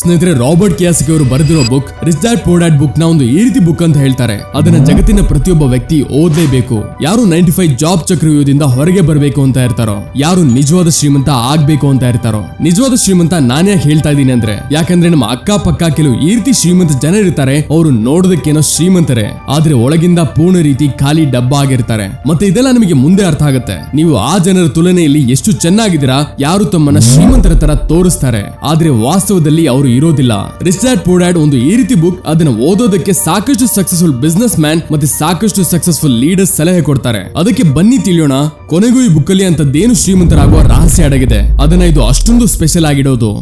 ಸ್ನೇಹಿತರೆ, ರಾಬರ್ಟ್ ಕಿಯೋಸಾಕಿ ಅವರು ಬರೆದಿರೋ book rich dad poor dad book ನ ಒಂದು ಈ ರೀತಿ ಬುಕ್ ಅಂತ ಹೇಳ್ತಾರೆ. ಅದನ್ನ ಜಗತ್ತಿನ ಪ್ರತಿಯೊಬ್ಬ ವ್ಯಕ್ತಿ ಓದಲೇಬೇಕು. ಯಾರು 95 ಜಾಬ್ ಚಕ್ರವ್ಯೂಹದಿಂದ ಹೊರಗೆ ಬರಬೇಕು ಅಂತ ಇರ್ತಾರೋ, ಯಾರು ನಿಜವಾದ ಶ್ರೀಮಂತ ಆಗ್ಬೇಕು ಅಂತ ಇರ್ತಾರೋ. ನಿಜವಾದ ಶ್ರೀಮಂತ ನಾನೇ ಹೇಳ್ತಾ ಇದ್ದೀನಿ ಅಂದ್ರೆ, ಯಾಕಂದ್ರೆ ನಮ್ಮ ಅಕ್ಕ ಪಕ್ಕ ಕೆಲವು ಈ ರೀತಿ ಶ್ರೀಮಂತ ಜನ ಇರ್ತಾರೆ. ಅವರು ನೋಡೋದಕ್ಕೇನೋ ಶ್ರೀಮಂತರೇ, ಆದ್ರೆ ಒಳಗಿಂದ ಪೂರ್ಣ ರೀತಿ ಖಾಲಿ ಡಬ್ಬ ಆಗಿರ್ತಾರೆ. ಮತ್ತೆ ಇದೆಲ್ಲ ನಿಮಗೆ ಮುಂದೆ ಅರ್ಥ ಆಗುತ್ತೆ. ನೀವು ಆ ಜನರ ತುಲನೆಯಲ್ಲಿ ಎಷ್ಟು ಚೆನ್ನಾಗಿದ್ದೀರಾ. ಯಾರು ತಮ್ಮನ್ನ ಶ್ರೀಮಂತರ ತರ ತೋರಿಸ್ತಾರೆ, ಆದ್ರೆ ವಾಸ್ತವದಲ್ಲಿ ಅವರು ಇರೋದಿಲ್ಲ. ರಿಚ್ ಡ್ಯಾಡ್ ಪೂರ್ ಡ್ಯಾಡ್ ಒಂದು ಈ ರೀತಿ ಬುಕ್. ಅದನ್ನ ಓದೋದಕ್ಕೆ ಸಾಕಷ್ಟು ಸಕ್ಸಸ್ಫುಲ್ ಬಿಸ್ನೆಸ್ ಮ್ಯಾನ್ ಮತ್ತೆ ಸಾಕಷ್ಟು ಸಕ್ಸಸ್ಫುಲ್ ಲೀಡರ್ಸ್ ಸಲಹೆ ಕೊಡ್ತಾರೆ. ಅದಕ್ಕೆ ಬನ್ನಿ ತಿಳಿಯೋಣ, ಕೊನೆಗೂ ಈ ಬುಕ್ ಅಲ್ಲಿ ಅಂತದ್ದೇನು ಶ್ರೀಮಂತರಾಗುವ ರಹಸ್ಯ ಅಡಗಿದೆ, ಅದನ್ನ ಇದು ಅಷ್ಟೊಂದು ಸ್ಪೆಷಲ್ ಆಗಿಡೋದು.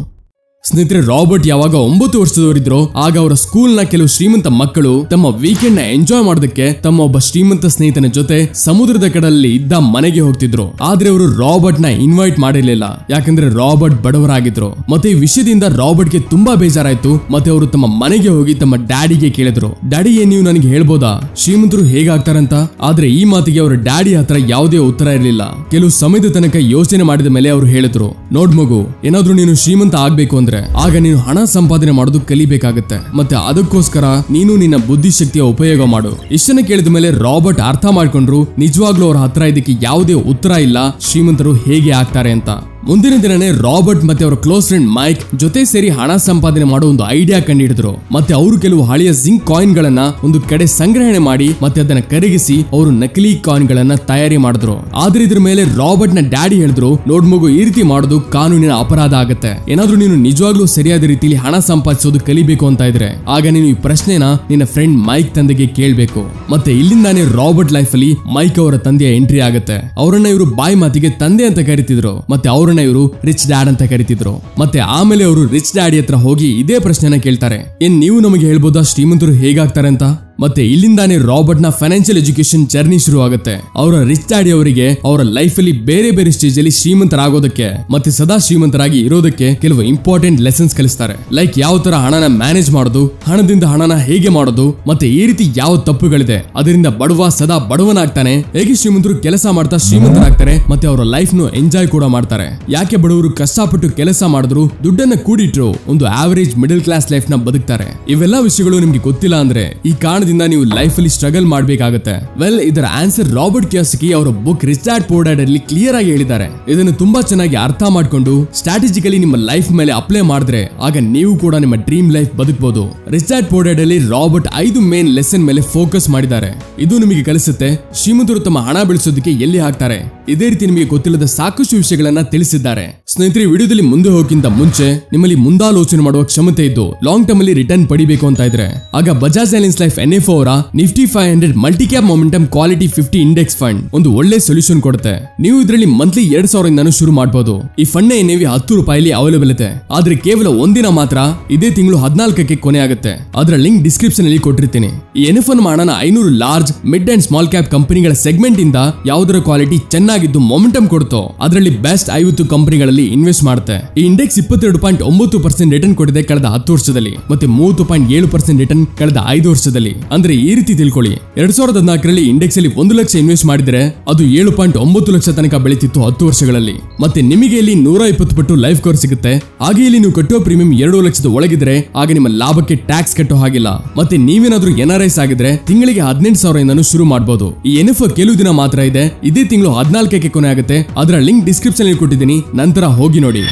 ಸ್ನೇಹಿತರೆ, ರಾಬರ್ಟ್ ಯಾವಾಗ 9 ವರ್ಷದವರಿದ್ರು, ಆಗ ಅವರ ಸ್ಕೂಲ್ ನ ಕೆಲವು ಶ್ರೀಮಂತ ಮಕ್ಕಳು ತಮ್ಮ ವೀಕೆಂಡ್ ನ ಎಂಜಾಯ್ ಮಾಡೋದಕ್ಕೆ ತಮ್ಮ ಒಬ್ಬ ಶ್ರೀಮಂತ ಸ್ನೇಹಿತನ ಜೊತೆ ಸಮುದ್ರದ ಕಡಲಲ್ಲಿ ಇದ್ದ ಮನೆಗೆ ಹೋಗ್ತಿದ್ರು. ಆದ್ರೆ ಅವರು ರಾಬರ್ಟ್ ನ ಇನ್ವೈಟ್ ಮಾಡಿರ್ಲಿಲ್ಲ, ಯಾಕಂದ್ರೆ ರಾಬರ್ಟ್ ಬಡವರಾಗಿದ್ರು. ಮತ್ತೆ ಈ ವಿಷಯದಿಂದ ರಾಬರ್ಟ್ ಗೆ ತುಂಬಾ ಬೇಜಾರಾಯ್ತು. ಮತ್ತೆ ಅವರು ತಮ್ಮ ಮನೆಗೆ ಹೋಗಿ ತಮ್ಮ ಡ್ಯಾಡಿಗೆ ಕೇಳಿದ್ರು, ಡ್ಯಾಡಿ, ನೀವು ನನಗೆ ಹೇಳ್ಬೋದಾ ಶ್ರೀಮಂತರು ಹೇಗಾಗ್ತಾರಂತ? ಆದ್ರೆ ಈ ಮಾತಿಗೆ ಅವರ ಡ್ಯಾಡಿ ಹತ್ರ ಯಾವುದೇ ಉತ್ತರ ಇರಲಿಲ್ಲ. ಕೆಲವು ಸಮಯದ ತನಕ ಯೋಚನೆ ಮಾಡಿದ ಮೇಲೆ ಅವರು ಹೇಳಿದ್ರು, ನೋಡ್ ಮಗು, ಏನಾದ್ರೂ ನೀನು ಶ್ರೀಮಂತ ಆಗ್ಬೇಕು ಅಂದ್ರೆ ಆಗ ನೀನು ಹಣ ಸಂಪಾದನೆ ಮಾಡೋದು ಕಲಿಬೇಕಾಗುತ್ತೆ. ಮತ್ತೆ ಅದಕ್ಕೋಸ್ಕರ ನೀನು ನಿನ್ನ ಬುದ್ಧಿಶಕ್ತಿಯ ಉಪಯೋಗ ಮಾಡು. ಇಷ್ಟನ್ನ ಕೇಳಿದ ಮೇಲೆ ರಾಬರ್ಟ್ ಅರ್ಥ ಮಾಡ್ಕೊಂಡ್ರು, ನಿಜವಾಗ್ಲೂ ಅವ್ರ ಹತ್ರ ಇದಕ್ಕೆ ಯಾವುದೇ ಉತ್ತರ ಇಲ್ಲ, ಶ್ರೀಮಂತರು ಹೇಗೆ ಆಗ್ತಾರೆ ಅಂತ. ಮುಂದಿನ ದಿನನೇ ರಾಬರ್ಟ್ ಮತ್ತೆ ಅವರ ಕ್ಲೋಸ್ ಫ್ರೆಂಡ್ ಮೈಕ್ ಜೊತೆ ಸೇರಿ ಹಣ ಸಂಪಾದನೆ ಮಾಡೋ ಒಂದು ಐಡಿಯಾ ಕಂಡುಹಿಡಿದ್ರು. ಮತ್ತೆ ಅವರು ಕೆಲವು ಹಳೆಯ ಜಿಂಕ್ ಕಾಯಿನ್ ಗಳನ್ನ ಒಂದು ಕಡೆ ಸಂಗ್ರಹಣೆ ಮಾಡಿ ಮತ್ತೆ ಅದನ್ನ ಕರಗಿಸಿ ಅವರು ನಕಲಿ ಕಾಯಿನ್ ಗಳನ್ನ ತಯಾರಿ ಮಾಡಿದ್ರು. ಆದ್ರೆ ಇದ್ರ ಮೇಲೆ ರಾಬರ್ಟ್ ನ ಡ್ಯಾಡಿ ಹೇಳಿದ್ರು, ನೋಡ್ ಮಗು, ಈ ರೀತಿ ಮಾಡೋದು ಕಾನೂನಿನ ಅಪರಾಧ ಆಗುತ್ತೆ. ಏನಾದ್ರೂ ನೀನು ನಿಜವಾಗ್ಲೂ ಸರಿಯಾದ ರೀತಿಯಲ್ಲಿ ಹಣ ಸಂಪಾದಿಸೋದು ಕಲಿಬೇಕು ಅಂತ ಇದ್ರೆ ಆಗ ನೀನು ಈ ಪ್ರಶ್ನೆನ ನಿನ್ನ ಫ್ರೆಂಡ್ ಮೈಕ್ ತಂದೆಗೆ ಕೇಳ್ಬೇಕು. ಮತ್ತೆ ಇಲ್ಲಿಂದಾನೇ ರಾಬರ್ಟ್ ಲೈಫ್ ಅಲ್ಲಿ ಮೈಕ್ ಅವರ ತಂದೆಯ ಎಂಟ್ರಿ ಆಗುತ್ತೆ. ಅವರನ್ನ ಇವರು ಬಾಯಿ ಮಾತಿಗೆ ತಂದೆ ಅಂತ ಕರಿತಿದ್ರು. ಮತ್ತೆ ಅವರನ್ನ ಇವರು ರಿಚ್ ಡ್ಯಾಡ್ ಅಂತ ಕರಿತಿದ್ರು. ಮತ್ತೆ ಆಮೇಲೆ ಅವರು ರಿಚ್ ಡ್ಯಾಡಿ ಹತ್ರ ಹೋಗಿ ಇದೇ ಪ್ರಶ್ನೆನ ಕೇಳ್ತಾರೆ, ಏನ್ ನೀವು ನಮಗೆ ಹೇಳ್ಬೋದಾ ಶ್ರೀಮಂತರು ಹೇಗಾಗ್ತಾರೆ ಅಂತ? ಮತ್ತೆ ಇಲ್ಲಿಂದಾನೇ ರಾಬರ್ಟ್ ನ ಫೈನಾನ್ಷಿಯಲ್ ಎಜುಕೇಶನ್ ಜರ್ನಿ ಶುರು ಆಗುತ್ತೆ. ಅವರ ರಿಚ್ ಡ್ಯಾಡಿ ಅವರಿಗೆ ಅವರ ಲೈಫ್ ಅಲ್ಲಿ ಬೇರೆ ಬೇರೆ ಸ್ಟೇಜ್ ಅಲ್ಲಿ ಶ್ರೀಮಂತರಾಗೋದಕ್ಕೆ ಮತ್ತೆ ಸದಾ ಶ್ರೀಮಂತರಾಗಿ ಇರೋದಕ್ಕೆ ಕೆಲವು ಇಂಪಾರ್ಟೆಂಟ್ ಲೆಸನ್ಸ್ ಕಲಿಸ್ತಾರೆ. ಲೈಕ್ ಯಾವ ತರ ಹಣನ ಮ್ಯಾನೇಜ್ ಮಾಡೋದು, ಹಣದಿಂದ ಹಣನ ಹೇಗೆ ಮಾಡೋದು, ಮತ್ತೆ ಈ ರೀತಿ ಯಾವ ತಪ್ಪುಗಳಿದೆ, ಅದರಿಂದ ಬಡವ ಸದಾ ಬಡವನಾಗ್ತಾನೆ, ಹೇಗೆ ಶ್ರೀಮಂತರು ಕೆಲಸ ಮಾಡ್ತಾ ಶ್ರೀಮಂತರಾಗ್ತಾರೆ ಮತ್ತೆ ಅವರ ಲೈಫ್ ನು ಎಂಜಾಯ್ ಕೂಡ ಮಾಡ್ತಾರೆ, ಯಾಕೆ ಬಡವರು ಕಷ್ಟಪಟ್ಟು ಕೆಲಸ ಮಾಡಿದ್ರು ದುಡ್ಡನ್ನ ಕೂಡಿಟ್ರು ಒಂದು ಆವರೇಜ್ ಮಿಡಲ್ ಕ್ಲಾಸ್ ಲೈಫ್ ನ ಬದುಕ್ತಾರೆ. ಇವೆಲ್ಲ ವಿಷಯಗಳು ನಿಮ್ಗೆ ಗೊತ್ತಿಲ್ಲ ಅಂದ್ರೆ ಈ ಕಾರಣ ನೀವು ಲೈಫ್ ಅಲ್ಲಿ ಸ್ಟ್ರಗಲ್ ಮಾಡಬೇಕಾಗುತ್ತೆ. ವೆಲ್, ಇದರ ಆನ್ಸರ್ ರಾಬರ್ಟ್ ಕಿಯೋಸಾಕಿ ಅವರ book rich dad poor dad ಅಲ್ಲಿ ಕ್ಲಿಯರ್ ಆಗಿ ಹೇಳಿದ್ದಾರೆ. ಇದನ್ನು ತುಂಬಾ ಚೆನ್ನಾಗಿ ಅರ್ಥ ಮಾಡ್ಕೊಂಡು ಸ್ಟ್ರಾಟಜಿಕಲಿ ನಿಮ್ಮ ಲೈಫ್ ಮೇಲೆ ಅಪ್ಲೈ ಮಾಡಿದ್ರೆ ಆಗ ನೀವು ಕೂಡ ನಿಮ್ಮ ಡ್ರೀಮ್ ಲೈಫ್ ಬದುಕಬಹುದು. ರಿಚ್ ಡ್ಯಾಡ್ ಪೂರ್ ಡ್ಯಾಡ್ ಅಲ್ಲಿ ರಾಬರ್ಟ್ 5 ಮೇನ್ ಲೆಸನ್ ಮೇಲೆ ಫೋಕಸ್ ಮಾಡಿದ್ದಾರೆ. ಇದು ನಿಮಗೆ ಕಲಿಸುತ್ತೆ ಶ್ರೀಮಂತರು ತಮ್ಮ ಹಣ ಬೆಳೆಸೋದಕ್ಕೆ ಎಲ್ಲಿ ಹಾಕ್ತಾರೆ. ಇದೇ ರೀತಿ ನಿಮಗೆ ಗೊತ್ತಿಲ್ಲದ ಸಾಕಷ್ಟು ವಿಷಯಗಳನ್ನ ತಿಳಿಸಿದ್ದಾರೆ. ಸ್ನೇಹಿತರೆ, ವಿಡಿಯೋದಲ್ಲಿ ಮುಂದೆ ಹೋಗಿಂತ ಮುಂಚೆ ನಿಮ್ಮಲ್ಲಿ ಮುಂದಾಲೋಚನೆ ಮಾಡುವ ಕ್ಷಮತೆ ಇದ್ದು ಲಾಂಗ್ ಟರ್ಮ್ ಅಲ್ಲಿ ರಿಟರ್ನ್ ಪಡಿಬೇಕು ಅಂತ ಇದ್ರೆ ಆಗ ಬಜಾಜ್ ಅಲೈನ್ಸ್ ಲೈಫ್ NFO ಅವರ Nifty 500 multi cap momentum quality 50 index fund ಒಂದು ಒಳ್ಳೆ ಸೊಲ್ಯೂಷನ್ ಕೊಡುತ್ತೆ. ನೀವು ಇದರಲ್ಲಿ ಮಂತ್ಲಿ 2000 ಇಂದಾನು ಶುರು ಮಾಡಬಹುದು. ಈ ಫಂಡ್ NAV 10 ರೂಪಾಯಿಲಿ ಅವೈಲೇಬಲ್ ಇದೆ. ಆದ್ರೆ ಕೇವಲ ಒಂದಿನ ಮಾತ್ರ, ಇದೇ ತಿಂಗಳು 14ಕ್ಕೆ ಕೊನೆ ಆಗುತ್ತೆ. ಅದರ ಲಿಂಕ್ ಡಿಸ್ಕ್ರಿಪ್ಷನ್ ಅಲ್ಲಿ ಕೊಟ್ಟಿರ್ತೀನಿ. ಈ NFO ಹಣನ 500 large mid and small cap ಕಂಪನಿಗಳ ಸೆಗ್ಮೆಂಟ್ ಇಂದ ಯಾವುದರ ಕ್ವಾಲಿಟಿ ಚೆನ್ನಾಗಿದ್ದು ಮೊಮೆಂಟಮ್ ಕೊಡುತ್ತೋ ಅದರಲ್ಲಿ ಬೆಸ್ಟ್ 50 ಕಂಪನಿಗಳಲ್ಲಿ ಇನ್ವೆಸ್ಟ್ ಮಾಡುತ್ತೆ. ಈ ಇಂಡೆಕ್ಸ್ 22.9% ರಿಟರ್ನ್ ಕೊಟ್ಟಿದೆ ಕಳೆದ 10 ವರ್ಷದಲ್ಲಿ ಮತ್ತೆ 30.7% ರಿಟರ್ನ್ ಕಳೆದ 5 ವರ್ಷದಲ್ಲಿ. ಅಂದ್ರೆ ಈ ರೀತಿ ತಿಳ್ಕೊಳ್ಳಿ, 2014ರಲ್ಲಿ ಇಂಡೆಕ್ಸ್ ಅಲ್ಲಿ 1 ಲಕ್ಷ ಇನ್ವೆಸ್ಟ್ ಮಾಡಿದ್ರೆ ಅದು 7.9 ಲಕ್ಷ ತನಕ ಬೆಳೀತಿತ್ತು 10 ವರ್ಷಗಳಲ್ಲಿ. ಮತ್ತೆ ನಿಮಗೆ ಇಲ್ಲಿ 120 ಪಟ್ಟು ಲೈಫ್ ಕವರ್ ಸಿಗುತ್ತೆ. ಹಾಗೆ ಇಲ್ಲಿ ನೀವು ಕಟ್ಟುವ ಪ್ರೀಮಿಯಂ 2 ಲಕ್ಷದ ಒಳಗಿದ್ರೆ ಆಗ ನಿಮ್ಮ ಲಾಭಕ್ಕೆ ಟ್ಯಾಕ್ಸ್ ಕಟ್ಟೋ ಹಾಗಿಲ್ಲ. ಮತ್ತೆ ನೀವೇನಾದ್ರೂ NRIs ಆಗಿದ್ರೆ ತಿಂಗಳಿಗೆ 18,000 ಇಂದಾನು ಶುರು ಮಾಡಬಹುದು. ಈ NFO ಕೆಲವು ದಿನ ಮಾತ್ರ ಇದೆ. ಇದೇ ತಿಂಗಳು 14ಕ್ಕೆ ಕೊನೆ ಆಗುತ್ತೆ. ಅದರ ಲಿಂಕ್ ಡಿಸ್ಕ್ರಿಪ್ಷನ್ ಅಲ್ಲಿ ಕೊಟ್ಟಿದ್ದೀನಿ, ನಂತರ ಹೋಗಿ ನೋಡಿ.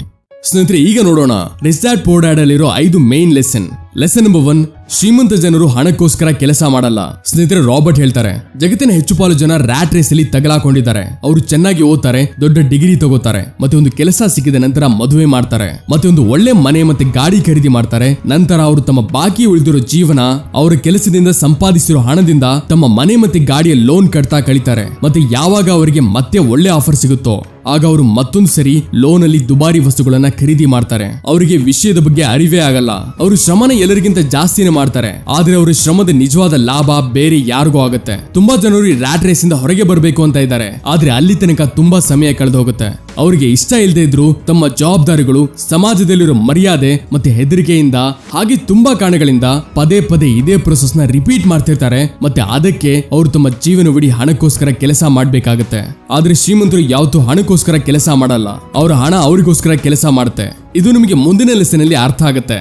ಸ್ನೇಹಿತರೆ, ಈಗ ನೋಡೋಣ ರಿಚ್ ಡ್ಯಾಡ್ ಪೂರ್ ಡ್ಯಾಡ್ ಅಲ್ಲಿರೋ 5 ಮೇನ್ ಲೆಸನ್. ಲೆಸನ್ ನಂಬರ್ 1, ಶ್ರೀಮಂತ ಜನರು ಹಣಕ್ಕೋಸ್ಕರ ಕೆಲಸ ಮಾಡಲ್ಲ. ಸ್ನೇಹಿತರೆ, ರಾಬರ್ಟ್ ಹೇಳ್ತಾರೆ, ಜಗತ್ತಿನ ಹೆಚ್ಚು ಪಾಲು ಜನ ರ್ಯಾಟ್ ರೇಸ್ ಅಲ್ಲಿ ತಗಲಾಕೊಂಡಿದ್ದಾರೆ. ಅವರು ಚೆನ್ನಾಗಿ ಓದ್ತಾರೆ, ದೊಡ್ಡ ಡಿಗ್ರಿ ತಗೋತಾರೆ, ಮತ್ತೆ ಒಂದು ಕೆಲಸ ಸಿಕ್ಕಿದ ನಂತರ ಮದುವೆ ಮಾಡ್ತಾರೆ, ಮತ್ತೆ ಒಂದು ಒಳ್ಳೆ ಮನೆ ಮತ್ತೆ ಗಾಡಿ ಖರೀದಿ ಮಾಡ್ತಾರೆ. ನಂತರ ಅವರು ತಮ್ಮ ಬಾಕಿ ಉಳಿದಿರೋ ಜೀವನ ಅವರ ಕೆಲಸದಿಂದ ಸಂಪಾದಿಸಿರೋ ಹಣದಿಂದ ತಮ್ಮ ಮನೆ ಮತ್ತೆ ಗಾಡಿಯ ಲೋನ್ ಕಟ್ತಾ ಕಳೀತಾರೆ. ಮತ್ತೆ ಯಾವಾಗ ಅವರಿಗೆ ಮತ್ತೆ ಒಳ್ಳೆ ಆಫರ್ ಸಿಗುತ್ತೋ ಆಗ ಅವರು ಮತ್ತೊಂದು ಸರಿ ಲೋನ್ ಅಲ್ಲಿ ದುಬಾರಿ ವಸ್ತುಗಳನ್ನ ಖರೀದಿ ಮಾಡ್ತಾರೆ. ಅವರಿಗೆ ವಿಷಯದ ಬಗ್ಗೆ ಅರಿವೇ ಆಗಲ್ಲ. ಅವರು ಶ್ರಮನ ಎಲ್ಲರಿಗಿಂತ ಜಾಸ್ತಿನೇ ಮಾಡ್ತಾರೆ, ಆದ್ರೆ ಅವರ ಶ್ರಮದ ನಿಜವಾದ ಲಾಭ ಬೇರೆ ಯಾರಿಗೂ ಆಗುತ್ತೆ. ತುಂಬಾ ಜನರು ಈ ರ್ಯಾಟ್ ರೇಸ್ ಇಂದ ಹೊರಗೆ ಬರಬೇಕು ಅಂತ ಇದ್ದಾರೆ, ಆದ್ರೆ ಅಲ್ಲಿ ತನಕ ತುಂಬಾ ಸಮಯ ಕಳೆದು ಹೋಗುತ್ತೆ. ಅವರಿಗೆ ಇಷ್ಟ ಇಲ್ಲದೆ ಇದ್ರು ತಮ್ಮ ಜವಾಬ್ದಾರಿಗಳು, ಸಮಾಜದಲ್ಲಿರೋ ಮರ್ಯಾದೆ ಮತ್ತೆ ಹೆದರಿಕೆಯಿಂದ ಹಾಗೆ ತುಂಬಾ ಕಾರಣಗಳಿಂದ ಪದೇ ಪದೇ ಇದೇ ಪ್ರೊಸೆಸ್ ನ ರಿಪೀಟ್ ಮಾಡ್ತಿರ್ತಾರೆ. ಮತ್ತೆ ಅದಕ್ಕೆ ಅವರು ತಮ್ಮ ಜೀವನವಿಡೀ ಹಣಕ್ಕೋಸ್ಕರ ಕೆಲಸ ಮಾಡ್ಬೇಕಾಗತ್ತೆ. ಆದ್ರೆ ಶ್ರೀಮಂತರು ಯಾವತ್ತೂ ಹಣಕ್ಕೋಸ್ಕರ ಕೆಲಸ ಮಾಡಲ್ಲ, ಅವರ ಹಣ ಅವರಿಗೋಸ್ಕರ ಕೆಲಸ ಮಾಡುತ್ತೆ. ಇದು ನಿಮಗೆ ಮುಂದಿನ ಲೆಸನ್ ಅಲ್ಲಿ ಅರ್ಥ ಆಗುತ್ತೆ.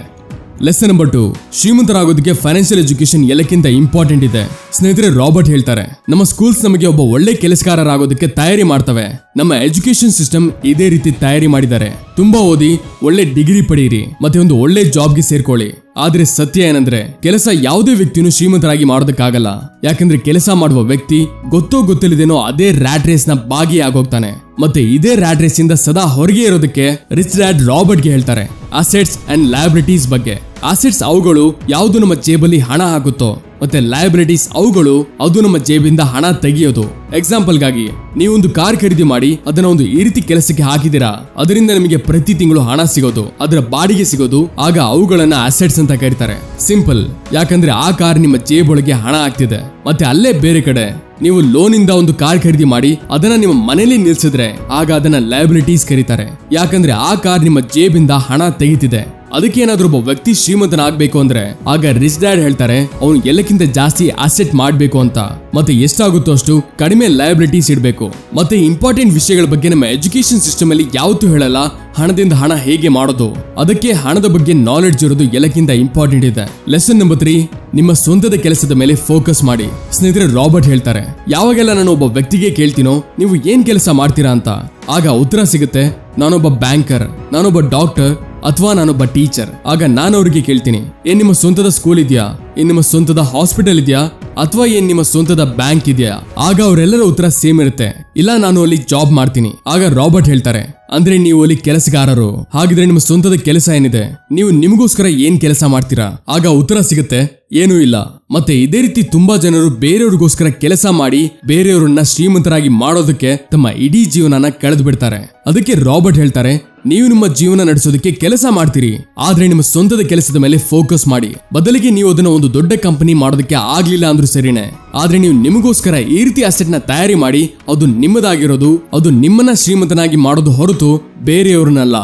ಲೆಸನ್ ನಂಬರ್ 2, ಶ್ರೀಮಂತರಾಗೋದಕ್ಕೆ ಫೈನಾನ್ಷಿಯಲ್ ಎಜುಕೇಶನ್ ಎಲ್ಲಕ್ಕಿಂತ ಇಂಪಾರ್ಟೆಂಟ್ ಇದೆ. ಸ್ನೇಹಿತರೆ, ರಾಬರ್ಟ್ ಹೇಳ್ತಾರೆ, ನಮ್ಮ ಸ್ಕೂಲ್ಸ್ ನಮಗೆ ಒಬ್ಬ ಒಳ್ಳೆ ಕೆಲಸಗಾರರಾಗೋದಕ್ಕೆ ತಯಾರಿ ಮಾಡ್ತವೆ. ನಮ್ಮ ಎಜುಕೇಶನ್ ಸಿಸ್ಟಮ್ ಇದೇ ರೀತಿ ತಯಾರಿ ಮಾಡಿದ್ದಾರೆ. ತುಂಬಾ ಓದಿ ಒಳ್ಳೆ ಡಿಗ್ರಿ ಪಡೆಯಿರಿ ಮತ್ತೆ ಒಂದು ಒಳ್ಳೆ ಜಾಬ್ಗೆ ಸೇರ್ಕೊಳ್ಳಿ. ಆದ್ರೆ ಸತ್ಯ ಏನಂದ್ರೆ ಕೆಲಸ ಯಾವುದೇ ವ್ಯಕ್ತಿನೂ ಶ್ರೀಮಂತರಾಗಿ ಮಾಡೋದಕ್ಕಾಗಲ್ಲ. ಯಾಕಂದ್ರೆ ಕೆಲಸ ಮಾಡುವ ವ್ಯಕ್ತಿ ಗೊತ್ತೋ ಗೊತ್ತಿಲ್ಲದೇನೋ ಅದೇ ರ್ಯಾಟ್ ರೇಸ್ ನ ಭಾಗಿಯಾಗೋಗ್ತಾನೆ. ಮತ್ತೆ ಇದೇ ರ್ಯಾಟ್ ರೇಸ್ ಇಂದ ಸದಾ ಹೊರಗೆ ಇರೋದಕ್ಕೆ ರಿಚ್ ಡ್ಯಾಡ್ ರಾಬರ್ಟ್ಗೆ ಹೇಳ್ತಾರೆ ಅಸೆಟ್ಸ್ ಅಂಡ್ ಲಯಬಿಲಿಟೀಸ್ ಬಗ್ಗೆ. ಅಸೆಟ್ಸ್ ಅವುಗಳು ಯಾವುದು ನಮ್ಮ ಜೇಬಲ್ಲಿ ಹಣ ಹಾಕುತ್ತೋ, ಮತ್ತೆ ಲಯಬಿಲಿಟೀಸ್ ಅವುಗಳು ಅದು ನಮ್ಮ ಜೇಬಿಂದ ಹಣ ತೆಗೆಯೋದು. ಎಕ್ಸಾಂಪಲ್ ಗಾಗಿ ನೀವೊಂದು ಕಾರ್ ಖರೀದಿ ಮಾಡಿ ಅದನ್ನ ಒಂದು ಈ ರೀತಿ ಕೆಲಸಕ್ಕೆ ಹಾಕಿದಿರಾ, ಅದರಿಂದ ನಿಮಗೆ ಪ್ರತಿ ತಿಂಗಳು ಹಣ ಸಿಗೋದು, ಅದರ ಬಾಡಿಗೆ ಸಿಗೋದು, ಆಗ ಅವುಗಳನ್ನ ಅಸೆಟ್ಸ್ ಅಂತ ಕರೀತಾರೆ. ಸಿಂಪಲ್, ಯಾಕಂದ್ರೆ ಆ ಕಾರ್ ನಿಮ್ಮ ಜೇಬೊಳಗೆ ಹಣ ಆಗ್ತಿದೆ. ಮತ್ತೆ ಅಲ್ಲೇ ಬೇರೆ ಕಡೆ ನೀವು ಲೋನ್ ಇಂದ ಒಂದು ಕಾರ್ ಖರೀದಿ ಮಾಡಿ ಅದನ್ನ ನಿಮ್ಮ ಮನೇಲಿ ನಿಲ್ಸಿದ್ರೆ ಆಗ ಅದನ್ನ ಲಯಬಿಲಿಟೀಸ್ ಕರೀತಾರೆ. ಯಾಕಂದ್ರೆ ಆ ಕಾರ್ ನಿಮ್ಮ ಜೇಬಿಂದ ಹಣ ತೆಗಿತಿದೆ. ಅದಕ್ಕೆ ಏನಾದ್ರೂ ಒಬ್ಬ ವ್ಯಕ್ತಿ ಶ್ರೀಮಂತನಾಗಬೇಕು ಅಂದ್ರೆ ಆಗ ರಿಚ್ ಡ್ಯಾಡ್ ಹೇಳ್ತಾರೆ ಅವನು ಎಲ್ಲಕ್ಕಿಂತ ಜಾಸ್ತಿ ಅಸೆಟ್ ಮಾಡಬೇಕು ಅಂತ, ಮತ್ತೆ ಎಷ್ಟಾಗುತ್ತೋ ಅಷ್ಟು ಕಡಿಮೆ ಲಯಬಿಲಿಟೀಸ್ ಇಡಬೇಕು. ಮತ್ತೆ ಇಂಪಾರ್ಟೆಂಟ್ ವಿಷಯಗಳ ಬಗ್ಗೆ ನಮ್ಮ ಎಜುಕೇಶನ್ ಸಿಸ್ಟಮ್ ಅಲ್ಲಿ ಯಾವತ್ತೂ ಹೇಳಲ್ಲ ಹಣದಿಂದ ಹಣ ಹೇಗೆ ಮಾಡೋದು. ಅದಕ್ಕೆ ಹಣದ ಬಗ್ಗೆ ನಾಲೆಡ್ಜ್ ಇರೋದು ಎಲ್ಲಕ್ಕಿಂತ ಇಂಪಾರ್ಟೆಂಟ್ ಇದೆ. ಲೆಸನ್ ನಂಬರ್ 3, ನಿಮ್ಮ ಸ್ವಂತದ ಕೆಲಸದ ಮೇಲೆ ಫೋಕಸ್ ಮಾಡಿ. ಸ್ನೇಹಿತರೆ, ರಾಬರ್ಟ್ ಹೇಳ್ತಾರೆ, ಯಾವಾಗೆಲ್ಲ ನಾನು ಒಬ್ಬ ವ್ಯಕ್ತಿಗೆ ಕೇಳ್ತೀನೋ ನೀವು ಏನ್ ಕೆಲಸ ಮಾಡ್ತೀರಾ ಅಂತ, ಆಗ ಉತ್ತರ ಸಿಗುತ್ತೆ ನಾನೊಬ್ಬ ಬ್ಯಾಂಕರ್, ನಾನೊಬ್ಬ ಡಾಕ್ಟರ್ ಅಥವಾ ನಾನೊಬ್ಬ ಟೀಚರ್. ಆಗ ನಾನು ಅವರಿಗೆ ಕೇಳ್ತೀನಿ, ಏನ್ ನಿಮ್ಮ ಸ್ವಂತದ ಸ್ಕೂಲ್ ಇದೆಯಾ, ಏನ್ ನಿಮ್ಮ ಸ್ವಂತದ ಹಾಸ್ಪಿಟಲ್ ಇದೆಯಾ, ಅಥವಾ ಏನ್ ನಿಮ್ಮ ಸ್ವಂತದ ಬ್ಯಾಂಕ್ ಇದೆಯಾ? ಆಗ ಅವರೆಲ್ಲರ ಉತ್ತರ ಸೇಮ್ ಇರುತ್ತೆ, ಇಲ್ಲ ನಾನು ಅಲ್ಲಿ ಜಾಬ್ ಮಾಡ್ತೀನಿ. ಆಗ ರಾಬರ್ಟ್ ಹೇಳ್ತಾರೆ, ಅಂದ್ರೆ ನೀವು ಅಲ್ಲಿ ಕೆಲಸಗಾರರು, ಹಾಗಿದ್ರೆ ನಿಮ್ಮ ಸ್ವಂತದ ಕೆಲಸ ಏನಿದೆ, ನೀವು ನಿಮಗೋಸ್ಕರ ಏನ್ ಕೆಲಸ ಮಾಡ್ತೀರಾ? ಆಗ ಉತ್ತರ ಸಿಗುತ್ತೆ ಏನೂ ಇಲ್ಲ. ಮತ್ತೆ ಇದೇ ರೀತಿ ತುಂಬಾ ಜನರು ಬೇರೆಯವ್ರಿಗೋಸ್ಕರ ಕೆಲಸ ಮಾಡಿ ಬೇರೆಯವ್ರನ್ನ ಶ್ರೀಮಂತರಾಗಿ ಮಾಡೋದಕ್ಕೆ ತಮ್ಮ ಇಡೀ ಜೀವನನ ಕಳೆದು ಬಿಡ್ತಾರೆ. ಅದಕ್ಕೆ ರಾಬರ್ಟ್ ಹೇಳ್ತಾರೆ, ನೀವು ನಿಮ್ಮ ಜೀವನ ನಡೆಸೋದಕ್ಕೆ ಕೆಲಸ ಮಾಡ್ತೀರಿ, ಆದ್ರೆ ನಿಮ್ಮ ಸ್ವಂತದ ಕೆಲಸದ ಮೇಲೆ ಫೋಕಸ್ ಮಾಡಿ. ಬದಲಿಗೆ ನೀವು ಅದನ್ನ ಒಂದು ದೊಡ್ಡ ಕಂಪನಿ ಮಾಡೋದಕ್ಕೆ ಆಗ್ಲಿಲ್ಲ ಅಂದ್ರೂ ಸರಿನೇ, ಆದ್ರೆ ನೀವು ನಿಮಗೋಸ್ಕರ ಈ ರೀತಿ ಅಸೆಟ್ ನ ತಯಾರಿ ಮಾಡಿ ಅದು ನಿಮ್ಮದಾಗಿರೋದು, ಅದು ನಿಮ್ಮನ್ನ ಶ್ರೀಮಂತನಾಗಿ ಮಾಡೋದು ಹೊರತು ಬೇರೆಯವ್ರನ್ನಲ್ಲ.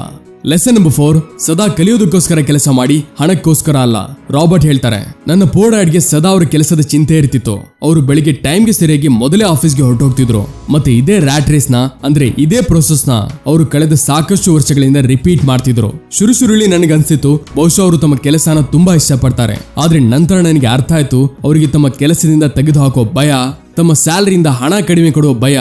ಲೆಸನ್ ನಂಬರ್ 4, ಸದಾ ಕಲಿಯೋದಕ್ಕೋಸ್ಕರ ಕೆಲಸ ಮಾಡಿ, ಹಣಕ್ಕೋಸ್ಕರ ಅಲ್ಲ. ರಾಬರ್ಟ್ ಹೇಳ್ತಾರೆ, ನನ್ನ ಪೋರ್ ಡ್ಯಾಡ್ಗೆ ಸದಾ ಅವರ ಕೆಲಸದ ಚಿಂತೆ ಇರ್ತಿತ್ತು. ಅವರು ಬೆಳಿಗ್ಗೆ ಟೈಮ್ಗೆ ಸರಿಯಾಗಿ ಮೊದಲೇ ಆಫೀಸ್ಗೆ ಹೊರಟೋಗ್ತಿದ್ರು. ಮತ್ತೆ ಇದೇ ರ್ಯಾಟ್ ರೇಸ್ ನ ಅಂದ್ರೆ ಇದೇ ಪ್ರೊಸೆಸ್ ನ ಅವರು ಕಳೆದ ಸಾಕಷ್ಟು ವರ್ಷಗಳಿಂದ ರಿಪೀಟ್ ಮಾಡ್ತಿದ್ರು. ಶುರುಲಿ ನನಗೆ ಅನ್ಸಿತ್ತು ಬಹುಶಃ ಅವರು ತಮ್ಮ ಕೆಲಸನ ತುಂಬಾ ಇಷ್ಟಪಡ್ತಾರೆ. ಆದ್ರೆ ನಂತರ ನನಗೆ ಅರ್ಥ ಆಯ್ತು ಅವರಿಗೆ ತಮ್ಮ ಕೆಲಸದಿಂದ ತೆಗೆದು ಹಾಕೋ ಭಯ, ತಮ್ಮ ಸ್ಯಾಲರಿಯಿಂದ ಹಣ ಕಡಿಮೆ ಕೊಡುವ ಭಯ,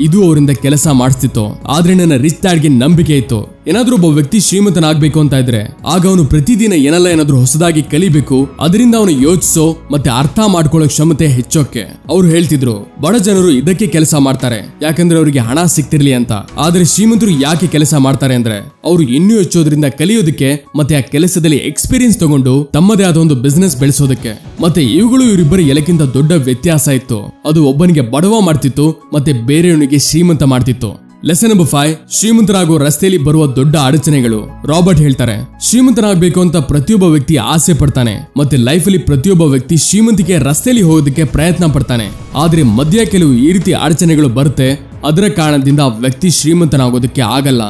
ಇದು ಅವರಿಂದ ಕೆಲಸ ಮಾಡಿಸ್ತಿತ್ತು. ಆದ್ರೆ ನನ್ನ ರಿಚ್ ಡ್ಯಾಡ್ಗೆ ನಂಬಿಕೆ ಇತ್ತು, ಏನಾದ್ರೂ ಒಬ್ಬ ವ್ಯಕ್ತಿ ಶ್ರೀಮಂತನಾಗಬೇಕು ಅಂತ ಇದ್ರೆ ಆಗ ಅವನು ಪ್ರತಿದಿನ ಏನೆಲ್ಲ ಏನಾದ್ರೂ ಹೊಸದಾಗಿ ಕಲಿಬೇಕು, ಅದರಿಂದ ಅವನು ಯೋಚಿಸೋ ಮತ್ತೆ ಅರ್ಥ ಮಾಡ್ಕೊಳ್ಳೋ ಕ್ಷಮತೆ ಹೆಚ್ಚೋಕೆ. ಅವ್ರು ಹೇಳ್ತಿದ್ರು ಬಡ ಜನರು ಇದಕ್ಕೆ ಕೆಲಸ ಮಾಡ್ತಾರೆ ಯಾಕಂದ್ರೆ ಅವರಿಗೆ ಹಣ ಸಿಕ್ತಿರ್ಲಿ ಅಂತ. ಆದ್ರೆ ಶ್ರೀಮಂತರು ಯಾಕೆ ಕೆಲಸ ಮಾಡ್ತಾರೆ ಅಂದ್ರೆ ಅವರು ಇನ್ನೂ ಹೆಚ್ಚೋದ್ರಿಂದ ಕಲಿಯೋದಕ್ಕೆ ಮತ್ತೆ ಆ ಕೆಲಸದಲ್ಲಿ ಎಕ್ಸ್ಪೀರಿಯನ್ಸ್ ತಗೊಂಡು ತಮ್ಮದೇ ಆದ ಒಂದು ಬಿಸ್ನೆಸ್ ಬೆಳೆಸೋದಕ್ಕೆ. ಮತ್ತೆ ಇವುಗಳು ಇವರಿಬ್ಬರು ಎಲ್ಲಕ್ಕಿಂತ ದೊಡ್ಡ ವ್ಯತ್ಯಾಸ ಇತ್ತು. ಅದು ಒಬ್ಬನಿಗೆ ಬಡವ ಮಾಡ್ತಿತ್ತು ಮತ್ತೆ ಬೇರೆಯವನಿಗೆ ಶ್ರೀಮಂತ ಮಾಡ್ತಿತ್ತು. ಲೆಸನ್ ನಂಬರ್ 5, ಶ್ರೀಮಂತರಾಗುವ ರಸ್ತೆಯಲ್ಲಿ ಬರುವ ದೊಡ್ಡ ಅಡಚಣೆಗಳು. ರಾಬರ್ಟ್ ಹೇಳ್ತಾರೆ, ಶ್ರೀಮಂತನಾಗಬೇಕು ಅಂತ ಪ್ರತಿಯೊಬ್ಬ ವ್ಯಕ್ತಿ ಆಸೆ ಪಡ್ತಾನೆ, ಮತ್ತೆ ಲೈಫ್ ಅಲ್ಲಿ ಪ್ರತಿಯೊಬ್ಬ ವ್ಯಕ್ತಿ ಶ್ರೀಮಂತಿಕೆ ರಸ್ತೆಯಲ್ಲಿ ಹೋಗೋದಕ್ಕೆ ಪ್ರಯತ್ನ ಪಡ್ತಾನೆ. ಆದ್ರೆ ಮಧ್ಯ ಕೆಲವು ಈ ರೀತಿ ಅಡಚಣೆಗಳು ಬರುತ್ತೆ, ಅದರ ಕಾರಣದಿಂದ ಆ ವ್ಯಕ್ತಿ ಶ್ರೀಮಂತನಾಗೋದಕ್ಕೆ ಆಗಲ್ಲ.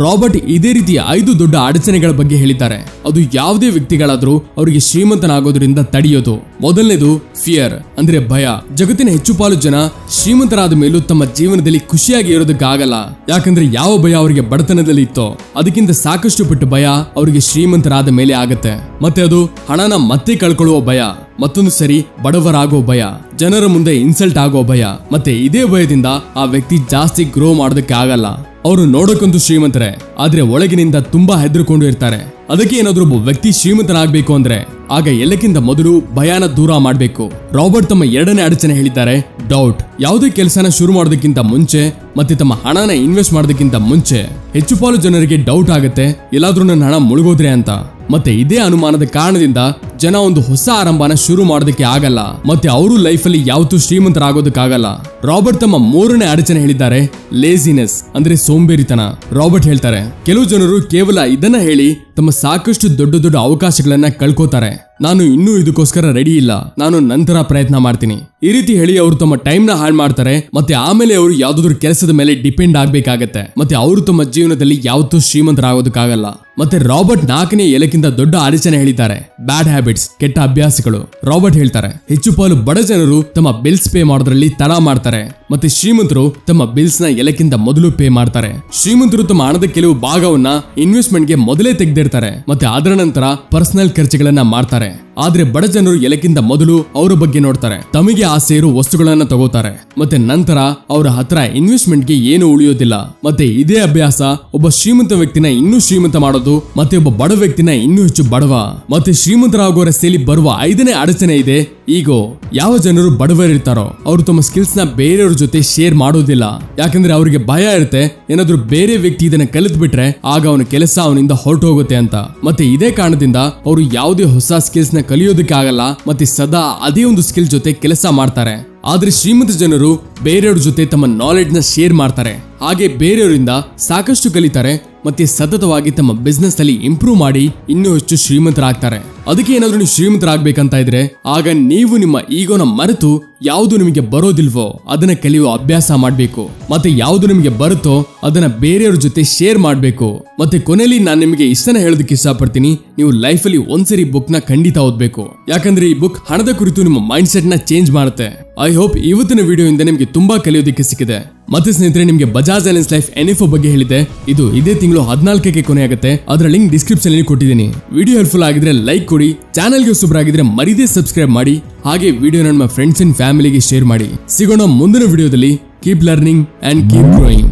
ರಾಬರ್ಟ್ ಇದೇ ರೀತಿ 5 ದೊಡ್ಡ ಅಡಚಣೆಗಳ ಬಗ್ಗೆ ಹೇಳಿದ್ದಾರೆ. ಅದು ಯಾವುದೇ ವ್ಯಕ್ತಿಗಳಾದ್ರೂ ಅವರಿಗೆ ಶ್ರೀಮಂತನಾಗೋದ್ರಿಂದ ತಡೆಯೋದು. ಮೊದಲನೇದು ಫಿಯರ್ ಅಂದ್ರೆ ಭಯ. ಜಗತ್ತಿನ ಹೆಚ್ಚು ಪಾಲು ಜನ ಶ್ರೀಮಂತರಾದ ಮೇಲೂ ತಮ್ಮ ಜೀವನದಲ್ಲಿ ಖುಷಿಯಾಗಿ ಇರೋದಕ್ಕಾಗಲ್ಲ. ಯಾಕಂದ್ರೆ ಯಾವ ಭಯ ಅವರಿಗೆ ಬಡತನದಲ್ಲಿ ಇತ್ತೋ ಅದಕ್ಕಿಂತ ಸಾಕಷ್ಟು ಪಟ್ಟು ಭಯ ಅವರಿಗೆ ಶ್ರೀಮಂತರಾದ ಮೇಲೆ ಆಗತ್ತೆ. ಮತ್ತೆ ಅದು ಹಣನ ಮತ್ತೆ ಕಳ್ಕೊಳ್ಳುವ ಭಯ. ಮತ್ತೊಂದು ಸರಿ ಬಡವರಾಗೋ ಭಯ, ಜನರ ಮುಂದೆ ಇನ್ಸಲ್ಟ್ ಆಗೋ ಭಯ. ಮತ್ತೆ ಇದೇ ಭಯದಿಂದ ಆ ವ್ಯಕ್ತಿ ಜಾಸ್ತಿ ಗ್ರೋ ಮಾಡೋದಕ್ಕೆ ಆಗಲ್ಲ. ಅವರು ನೋಡೋಕ್ಕಂತೂ ಶ್ರೀಮಂತರೇ, ಆದ್ರೆ ಒಳಗಿನಿಂದ ತುಂಬಾ ಹೆದರ್ಕೊಂಡು ಇರ್ತಾರೆ. ಅದಕ್ಕೆ ಏನಾದ್ರೂ ಒಬ್ಬ ವ್ಯಕ್ತಿ ಶ್ರೀಮಂತನಾಗಬೇಕು ಅಂದ್ರೆ ಆಗ ಎಲ್ಲಕ್ಕಿಂತ ಮೊದಲು ಭಯನ ದೂರ ಮಾಡಬೇಕು. ರಾಬರ್ಟ್ ತಮ್ಮ 2ನೇ ಅಡಚಣೆ ಹೇಳಿದ್ದಾರೆ ಡೌಟ್. ಯಾವುದೇ ಕೆಲಸನ ಶುರು ಮಾಡೋದಕ್ಕಿಂತ ಮುಂಚೆ ಮತ್ತೆ ತಮ್ಮ ಹಣನ ಇನ್ವೆಸ್ಟ್ ಮಾಡೋದಕ್ಕಿಂತ ಮುಂಚೆ ಹೆಚ್ಚು ಪಾಲು ಜನರಿಗೆ ಡೌಟ್ ಆಗುತ್ತೆ ಎಲ್ಲಾದ್ರೂ ನನ್ನ ಹಣ ಮುಳುಗೋದ್ರೆ ಅಂತ. ಮತ್ತೆ ಇದೇ ಅನುಮಾನದ ಕಾರಣದಿಂದ ಜನ ಒಂದು ಹೊಸ ಆರಂಭನ ಶುರು ಮಾಡೋದಕ್ಕೆ ಆಗಲ್ಲ, ಮತ್ತೆ ಅವರು ಲೈಫ್ ಅಲ್ಲಿ ಯಾವತ್ತೂ ಶ್ರೀಮಂತರಾಗೋದಕ್ಕಾಗಲ್ಲ. ರಾಬರ್ಟ್ ತಮ್ಮ 3ನೇ ಅಡಚಣೆ ಹೇಳಿದ್ದಾರೆ ಲೇಜಿನೆಸ್ ಅಂದ್ರೆ ಸೋಂಬೇರಿತನ. ರಾಬರ್ಟ್ ಹೇಳ್ತಾರೆ, ಕೆಲವು ಜನರು ಕೇವಲ ಇದನ್ನ ಹೇಳಿ ತಮ್ಮ ಸಾಕಷ್ಟು ದೊಡ್ಡ ದೊಡ್ಡ ಅವಕಾಶಗಳನ್ನ ಕಳ್ಕೋತಾರೆ. ನಾನು ಇನ್ನೂ ಇದಕ್ಕೋಸ್ಕರ ರೆಡಿ ಇಲ್ಲ, ನಾನು ನಂತರ ಪ್ರಯತ್ನ ಮಾಡ್ತೀನಿ, ಈ ರೀತಿ ಹೇಳಿ ಅವರು ತಮ್ಮ ಟೈಮ್ ನ ಹಾಳು ಮಾಡ್ತಾರೆ. ಮತ್ತೆ ಆಮೇಲೆ ಅವರು ಯಾವ್ದಾದ್ರು ಕೆಲಸದ ಮೇಲೆ ಡಿಪೆಂಡ್ ಆಗ್ಬೇಕಾಗತ್ತೆ. ಮತ್ತೆ ಅವರು ತಮ್ಮ ಜೀವನದಲ್ಲಿ ಯಾವತ್ತೂ ಶ್ರೀಮಂತರಾಗೋದಕ್ಕಾಗಲ್ಲ. ಮತ್ತೆ ರಾಬರ್ಟ್ 4ನೇ ಎಲ್ಲಕ್ಕಿಂತ ದೊಡ್ಡ ಅಡಚಣೆ ಹೇಳಿದ್ದಾರೆ ಬ್ಯಾಡ್ ಹ್ಯಾಬಿಟ್ಸ್, ಕೆಟ್ಟ ಅಭ್ಯಾಸಗಳು. ರಾಬರ್ಟ್ ಹೇಳ್ತಾರೆ, ಹೆಚ್ಚು ಪಾಲು ಬಡ ಜನರು ತಮ್ಮ ಬಿಲ್ಸ್ ಪೇ ಮಾಡೋದ್ರಲ್ಲಿ ತಡ ಮಾಡ್ತಾರೆ. ಮತ್ತೆ ಶ್ರೀಮಂತರು ತಮ್ಮ ಬಿಲ್ಸ್ ನ ಎಲ್ಲಕ್ಕಿಂತ ಮೊದಲು ಪೇ ಮಾಡ್ತಾರೆ. ಶ್ರೀಮಂತರು ತಮ್ಮ ಹಣದ ಕೆಲವು ಭಾಗವನ್ನ ಇನ್ವೆಸ್ಟ್ಮೆಂಟ್ ಗೆ ಮೊದಲೇ ತೆಗೆದಿರ್ತಾರೆ ಮತ್ತೆ ಅದರ ನಂತರ ಪರ್ಸನಲ್ ಖರ್ಚುಗಳನ್ನ ಮಾಡ್ತಾರೆ. ಆದ್ರೆ ಬಡ ಜನರು ಎಲ್ಲಕ್ಕಿಂತ ಮೊದಲು ಅವರ ಬಗ್ಗೆ ನೋಡ್ತಾರೆ. ತಮಗೆ ಆಸೆ ಇರೋ ವಸ್ತುಗಳನ್ನ ತಗೋತಾರೆ ಮತ್ತೆ ನಂತರ ಅವರ ಹತ್ರ ಇನ್ವೆಸ್ಟ್ಮೆಂಟ್ ಗೆ ಏನು ಉಳಿಯೋದಿಲ್ಲ. ಮತ್ತೆ ಇದೇ ಅಭ್ಯಾಸ ಒಬ್ಬ ಶ್ರೀಮಂತ ವ್ಯಕ್ತಿನ ಇನ್ನೂ ಶ್ರೀಮಂತ ಮಾಡೋದು ಮತ್ತೆ ಒಬ್ಬ ಬಡ ವ್ಯಕ್ತಿನ ಇನ್ನೂ ಹೆಚ್ಚು ಬಡವ ಮತ್ತೆ ಶ್ರೀಮಂತರಾಗುವ ರಸ್ತೆಯಲ್ಲಿ ಬರುವ 5ನೇ ಅಡಚಣೆ ಇದೆ ಈಗೋ. ಯಾವ ಜನರು ಬಡವರಿರ್ತಾರೋ ಅವರು ತಮ್ಮ ಸ್ಕಿಲ್ಸ್ ನ ಬೇರೆಯವ್ರ ಜೊತೆ ಶೇರ್ ಮಾಡೋದಿಲ್ಲ. ಯಾಕಂದ್ರೆ ಅವರಿಗೆ ಭಯ ಇರುತ್ತೆ ಏನಾದ್ರೂ ಬೇರೆ ವ್ಯಕ್ತಿ ಇದನ್ನ ಕಲಿತು ಬಿಟ್ರೆ ಆಗ ಅವನ ಕೆಲಸ ಅವನಿಂದ ಹೊರಟು ಹೋಗುತ್ತೆ ಅಂತ. ಮತ್ತೆ ಇದೇ ಕಾರಣದಿಂದ ಅವರು ಯಾವುದೇ ಹೊಸ ಸ್ಕಿಲ್ಸ್ ನ ಕಲಿಯೋದಕ್ಕೆ ಆಗಲ್ಲ ಮತ್ತೆ ಸದಾ ಅದೇ ಒಂದು ಸ್ಕಿಲ್ ಜೊತೆ ಕೆಲಸ ಮಾಡ್ತಾರೆ. ಆದ್ರೆ ಶ್ರೀಮಂತ ಜನರು ಬೇರೆಯವ್ರ ಜೊತೆ ತಮ್ಮ ನಾಲೆಡ್ಜ್ ನ ಶೇರ್ ಮಾಡ್ತಾರೆ, ಹಾಗೆ ಬೇರೆಯವರಿಂದ ಸಾಕಷ್ಟು ಕಲಿತಾರೆ ಮತ್ತೆ ಸತತವಾಗಿ ತಮ್ಮ ಬಿಸ್ನೆಸ್ ಅಲ್ಲಿ ಇಂಪ್ರೂವ್ ಮಾಡಿ ಇನ್ನೂ ಹೆಚ್ಚು ಶ್ರೀಮಂತರಾಗ್ತಾರೆ. ಅದಕ್ಕೆ ಏನಾದ್ರೂ ನೀವು ಶ್ರೀಮಂತರಾಗಬೇಕಂತ ಇದ್ರೆ ಆಗ ನೀವು ನಿಮ್ಮ ಈಗೋನ ಮರೆತು ಯಾವುದು ನಿಮಗೆ ಬರೋದಿಲ್ವೋ ಅದನ್ನ ಕಲಿಯುವ ಅಭ್ಯಾಸ ಮಾಡಬೇಕು ಮತ್ತೆ ಯಾವುದು ನಿಮಗೆ ಬರುತ್ತೋ ಅದನ್ನ ಬೇರೆಯವ್ರ ಜೊತೆ ಶೇರ್ ಮಾಡಬೇಕು. ಮತ್ತೆ ಕೊನೆಯಲ್ಲಿ ನಾನು ನಿಮಗೆ ಇಷ್ಟನ್ನ ಹೇಳೋದಕ್ಕೆ ಇಷ್ಟಪಡ್ತೀನಿ, ನೀವು ಲೈಫ್ ಅಲ್ಲಿ ಒಂದ್ಸರಿ ಬುಕ್ ನ ಖಂಡಿತ ಓದ್ಬೇಕು. ಯಾಕಂದ್ರೆ ಈ ಬುಕ್ ಹಣದ ಕುರಿತು ನಿಮ್ಮ ಮೈಂಡ್ ಸೆಟ್ ನ ಚೇಂಜ್ ಮಾಡುತ್ತೆ. ಐ ಹೋಪ್ ಇವತ್ತಿನ ವಿಡಿಯೋ ಇಂದ ನಿಮಗೆ ತುಂಬಾ ಕಲಿಯೋದಕ್ಕೆ ಸಿಕ್ಕಿದೆ. ಮತ್ತೆ ಸ್ನೇಹಿತರೆ, ನಿಮಗೆ ಬಜಾಜ್ ಅಲಯನ್ಸ್ ಲೈಫ್ NFO ಬಗ್ಗೆ ಹೇಳಿದೆ. ಇದು ಇದೇ ತಿಂಗಳು 14ಕ್ಕೆ ಕೊನೆ ಆಗುತ್ತೆ. ಅದರ ಲಿಂಕ್ ಡಿಸ್ಕ್ರಿಪ್ಷನ್ ಅಲ್ಲಿ ಕೊಟ್ಟಿದ್ದೀನಿ. ವಿಡಿಯೋ ಹೆಲ್ಪ್ಫುಲ್ ಆಗಿದ್ರೆ ಲೈಕ್ ಕೊಡಿ, ಚಾನಲ್ಗೆ ಹೊಸಬರಾಗಿದ್ರೆ ಮರಿದೇ ಸಬ್ಸ್ಕ್ರೈಬ್ ಮಾಡಿ, ಹಾಗೆ ವಿಡಿಯೋ ನಿಮ್ಮ ಫ್ರೆಂಡ್ಸ್ ಅಂಡ್ ಫ್ಯಾಮಿಲಿಗೆ ಶೇರ್ ಮಾಡಿ. ಸಿಗೋಣ ಮುಂದಿನ ವಿಡಿಯೋದಲ್ಲಿ. Keep learning and keep growing.